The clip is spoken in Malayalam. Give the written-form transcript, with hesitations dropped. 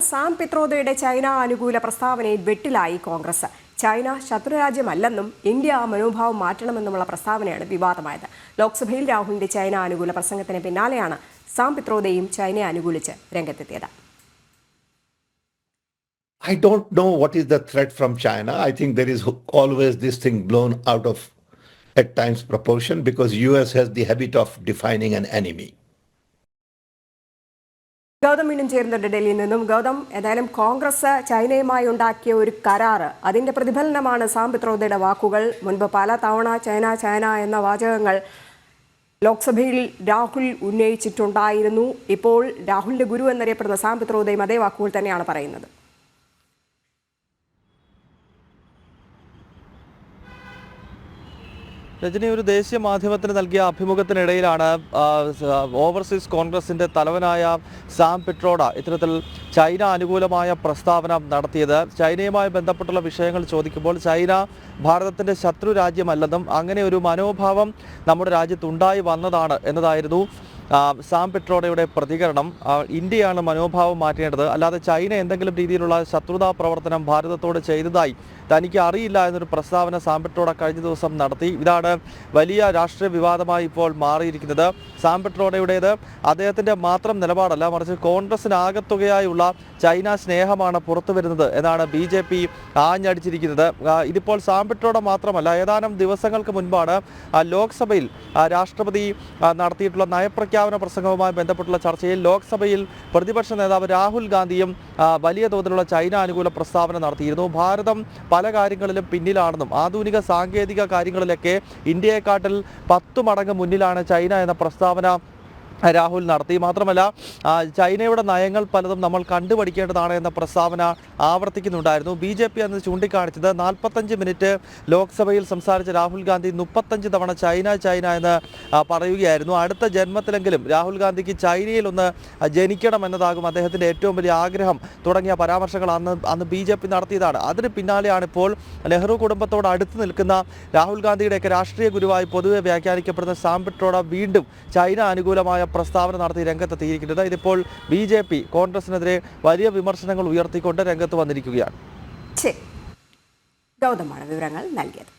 സാം പിത്രോദയുടെ ചൈന അനുകൂല പ്രസ്താവനയിൽ വെട്ടിലായി കോൺഗ്രസ്. ചൈന ശത്രുരാജ്യമല്ലെന്നും ഇന്ത്യ ആ മനോഭാവം മാറ്റണമെന്നുമുള്ള പ്രസ്താവനയാണ് വിവാദമായത്. ലോക്സഭയിൽ രാഹുലിന്റെ ചൈന അനുകൂല പ്രസംഗത്തിന് പിന്നാലെയാണ് സാം പിത്രോദയും ചൈനയെ അനുകൂലിച്ച് രംഗത്തെത്തിയത്. I don't know what is the threat from China. I think there is always this thing blown out of at times proportion because US has the habit of defining an enemy. Gautam വീണ്ടും ചേരുന്നുണ്ട് ഡൽഹിയിൽ നിന്നും. ഗൗതം, ഏതായാലും കോൺഗ്രസ് ചൈനയുമായി ഉണ്ടാക്കിയ ഒരു കരാറ്, അതിന്റെ പ്രതിഫലനമാണ് സാം പിത്രോദയുടെ വാക്കുകൾ. മുൻപ് പല തവണ ചൈന ചൈന എന്ന വാചകങ്ങൾ ലോക്സഭയിൽ രാഹുൽ ഉന്നയിച്ചിട്ടുണ്ടായിരുന്നു. ഇപ്പോൾ രാഹുലിന്റെ ഗുരു എന്നറിയപ്പെടുന്ന സാം പിത്രോദയും അതേ വാക്കുകൾ തന്നെയാണ് പറയുന്നത്. രജനി ഒരു ദേശീയ മാധ്യമത്തിന് നൽകിയ അഭിമുഖത്തിനിടയിലാണ് ഓവർസീസ് കോൺഗ്രസിന്റെ തലവനായ സാം പിട്രോഡ ഇത്തരത്തിൽ ചൈന അനുകൂലമായ പ്രസ്താവന നടത്തിയത്. ചൈനയുമായി ബന്ധപ്പെട്ടുള്ള വിഷയങ്ങൾ ചോദിക്കുമ്പോൾ ചൈന ഭാരതത്തിന്റെ ശത്രു രാജ്യമല്ലെന്നും അങ്ങനെ ഒരു മനോഭാവം നമ്മുടെ രാജ്യത്തുണ്ടായി വന്നതാണ് എന്നതായിരുന്നു സാം പിട്രോഡയുടെ പ്രതികരണം. ഇന്ത്യയാണ് മനോഭാവം മാറ്റേണ്ടത്, അല്ലാതെ ചൈന എന്തെങ്കിലും രീതിയിലുള്ള ശത്രുതാ പ്രവർത്തനം ഭാരതത്തോട് ചെയ്തതായി തനിക്ക് അറിയില്ല എന്നൊരു പ്രസ്താവന സാം പിട്രോഡ കഴിഞ്ഞ ദിവസം നടത്തി. ഇതാണ് വലിയ രാഷ്ട്രീയ വിവാദമായി ഇപ്പോൾ മാറിയിരിക്കുന്നത്. സാം പിട്രോഡയുടേത് അദ്ദേഹത്തിൻ്റെ മാത്രം നിലപാടല്ല, മറിച്ച് കോൺഗ്രസിനാകത്തുകയായുള്ള ചൈന സ്നേഹമാണ് പുറത്തു വരുന്നത് എന്നാണ് BJP ആഞ്ഞടിച്ചിരിക്കുന്നത്. ഇതിപ്പോൾ സാം പിട്രോഡ മാത്രമല്ല, ഏതാനും ദിവസങ്ങൾക്ക് മുൻപാണ് ലോക്സഭയിൽ രാഷ്ട്രപതി നടത്തിയിട്ടുള്ള നയപ്രഖ്യാപന പ്രസംഗവുമായി ബന്ധപ്പെട്ടുള്ള ചർച്ചയിൽ ലോക്സഭയിൽ പ്രതിപക്ഷ നേതാവ് രാഹുൽ ഗാന്ധിയും വലിയ തോതിലുള്ള ചൈന അനുകൂല പ്രസ്താവന നടത്തിയിരുന്നു. ഭാരതം പല കാര്യങ്ങളിലും പിന്നിലാണെന്നും ആധുനിക സാങ്കേതിക കാര്യങ്ങളിലൊക്കെ ഇന്ത്യയെക്കാട്ടിൽ 10 മടങ്ങ് മുന്നിലാണ് ചൈന എന്ന പ്രസ്താവന രാഹുൽ നടത്തി. മാത്രമല്ല ചൈനയുടെ നയങ്ങൾ പലതും നമ്മൾ കണ്ടുപഠിക്കേണ്ടതാണ് എന്ന പ്രസ്താവന ആവർത്തിക്കുന്നുണ്ടായിരുന്നു. BJP എന്ന് ചൂണ്ടിക്കാണിച്ചത് 45 മിനിറ്റ് ലോക്സഭയിൽ സംസാരിച്ച രാഹുൽ ഗാന്ധി 35 തവണ ചൈന ചൈന എന്ന് പറയുകയായിരുന്നു. അടുത്ത ജന്മത്തിലെങ്കിലും രാഹുൽ ഗാന്ധിക്ക് ചൈനയിൽ ഒന്ന് ജനിക്കണം എന്നതാകും അദ്ദേഹത്തിൻ്റെ ഏറ്റവും വലിയ ആഗ്രഹം തുടങ്ങിയ പരാമർശങ്ങൾ അന്ന് BJP നടത്തിയതാണ്. അതിന് പിന്നാലെയാണ് ഇപ്പോൾ നെഹ്റു കുടുംബത്തോട് അടുത്ത് നിൽക്കുന്ന രാഹുൽ ഗാന്ധിയുടെയൊക്കെ രാഷ്ട്രീയ ഗുരുവായി പൊതുവെ വ്യാഖ്യാനിക്കപ്പെടുന്ന സാം പിട്രോഡ വീണ്ടും ചൈന അനുകൂലമായ പ്രസ്താവന നടത്തി രംഗത്തെത്തിയിരിക്കുന്നത്. ഇതിപ്പോൾ BJP കോൺഗ്രസിനെതിരെ വലിയ വിമർശനങ്ങൾ ഉയർത്തിക്കൊണ്ട് രംഗത്ത് വന്നിരിക്കുകയാണ്. ഗൗതമാണ് വിവരങ്ങൾ നൽകിയത്.